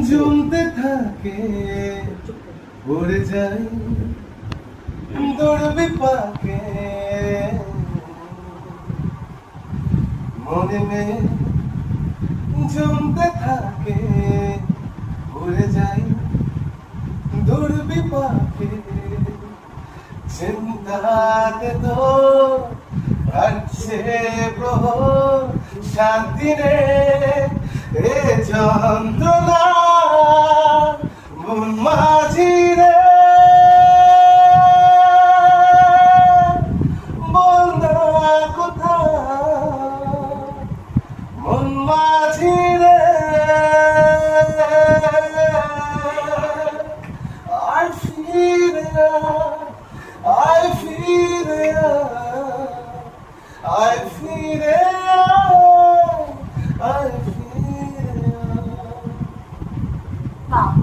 জমতে থাকে উড়ে যাই দৌড়বি পাকে মনে মে জমতে থাকে উড়ে যাই দৌড়বি পাকে চিন্তাতে তো কাটছে প্রহর শান্তি রে এ যন্ত্রণা মন মাঝি রে বল না কোথায় মন মাঝি রে I feel it, I feel it, I feel it, I feel it. Wow.